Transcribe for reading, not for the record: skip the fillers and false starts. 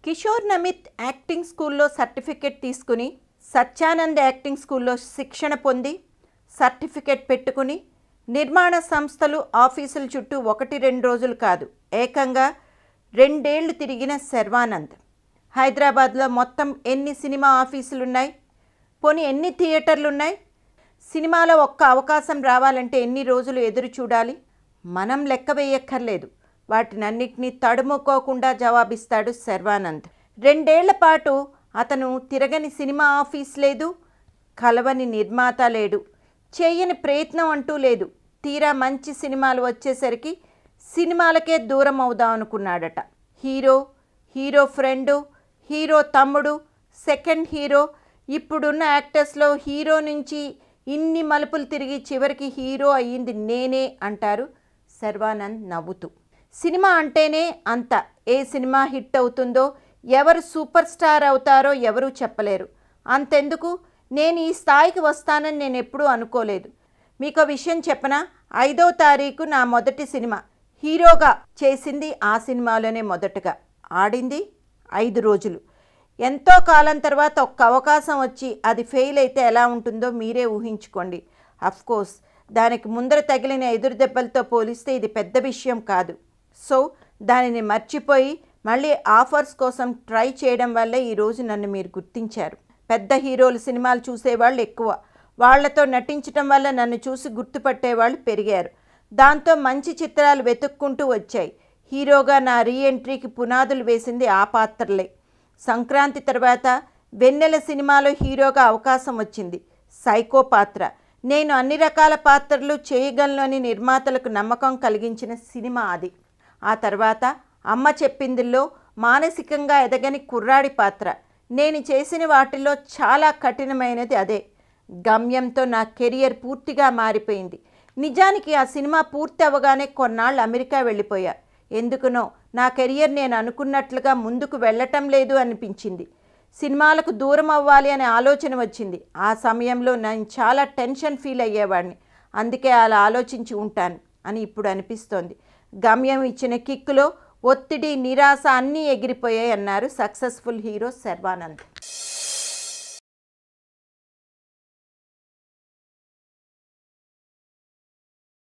Kishore Namit acting స్కూల్లో certificate తీసుకుని Satyanand acting స్కూల్లో శిక్షణ పొంది సర్టిఫికెట్ పెట్టుకుని నిర్మాణ సంస్థలు ఆఫీసుల చుట్టూ 1-2 రోజులు కాదు ఏకంగా 2 ఏళ్లు తిరిగిన శర్వానంద్ హైదరాబాద్లో మొత్తం ఎన్ని సినిమా ఆఫీసులు ఉన్నాయి, పోనీ ఎన్ని థియేటర్లు ఉన్నాయి, సినిమాలో ఒక్క అవకాశం రావాలంటే ఎన్ని రోజులు ఎదురు చూడాలి, మనం లెక్క వేయక్కర్లేదు. వాటినన్నిటినీ తడుముకోకుండా జవాబిస్తాడు శర్వానంద్. 2 ఏళ్ల పాటు అతను తిరగని సినిమా ఆఫీస్ లేదు, కలవని నిర్మాత లేడు, చేయని ప్రయత్నం అంటూ లేదు. తీరా మంచి సినిమాలు వచ్చేసరికి సినిమాలకే దూరం అవుదాం అనుకున్నాడట. హీరో ఫ్రెండు, హీరో తమ్ముడు, సెకండ్ హీరో, ఇప్పుడున్న యాక్టర్స్లో హీరో నుంచి ఇన్ని మలుపులు తిరిగి చివరికి హీరో అయ్యింది నేనే అంటారు శర్వానంద్ నవ్వుతూ. సినిమా అంటేనే అంత. ఏ సినిమా హిట్ అవుతుందో, ఎవరు సూపర్ స్టార్ అవుతారో ఎవరూ చెప్పలేరు. అంతెందుకు, నేను ఈ స్థాయికి వస్తానని నేను ఎప్పుడూ అనుకోలేదు. మీకు విషయం చెప్పనా, 5వ తారీఖు నా మొదటి సినిమా. హీరోగా చేసింది ఆ సినిమాలోనే మొదటగా. ఆడింది 5 రోజులు. ఎంతో కాలం తర్వాత ఒక్క అవకాశం వచ్చి అది ఫెయిల్ అయితే ఎలా ఉంటుందో మీరే ఊహించుకోండి. అఫ్కోర్స్ దానికి ముందర తగిలిన ఎదురు దెబ్బలతో పోలిస్తే ఇది పెద్ద విషయం కాదు. సో దానిని మర్చిపోయి మళ్ళీ ఆఫర్స్ కోసం ట్రై చేయడం వల్లే ఈరోజు నన్ను మీరు గుర్తించారు. పెద్ద హీరోలు సినిమాలు చూసేవాళ్ళు ఎక్కువ, వాళ్లతో నటించడం వల్ల నన్ను చూసి గుర్తుపట్టేవాళ్ళు పెరిగారు. దాంతో మంచి చిత్రాలు వెతుక్కుంటూ వచ్చాయి. హీరోగా నా రీఎంట్రీకి పునాదులు వేసింది ఆ పాత్రలే. సంక్రాంతి తర్వాత వెన్నెల సినిమాలో హీరోగా అవకాశం వచ్చింది. సైకో పాత్ర. నేను అన్ని రకాల పాత్రలు చేయగలనని నిర్మాతలకు నమ్మకం కలిగించిన సినిమా అది. ఆ తర్వాత అమ్మ చెప్పిందిలో మానసికంగా ఎదగని కుర్రాడి పాత్ర. నేను చేసిన వాటిల్లో చాలా కఠినమైనది అదే. గమ్యంతో నా కెరియర్ పూర్తిగా మారిపోయింది. నిజానికి ఆ సినిమా పూర్తి అవ్వగానే కొన్నాళ్ళు అమెరికా వెళ్ళిపోయా. ఎందుకునో నా కెరియర్ నేను అనుకున్నట్లుగా ముందుకు వెళ్ళటం లేదు అనిపించింది. సినిమాలకు దూరం అవ్వాలి అనే ఆలోచన వచ్చింది. ఆ సమయంలో నేను చాలా టెన్షన్ ఫీల్ అయ్యేవాడిని. అందుకే అలా ఆలోచించి ఉంటాను అని ఇప్పుడు అనిపిస్తోంది. గమ్యం ఇచ్చిన కిక్కులో ఒత్తిడి, నిరాశ అన్నీ ఎగిరిపోయాయి అన్నారు సక్సెస్ఫుల్ హీరో శర్వానంద్.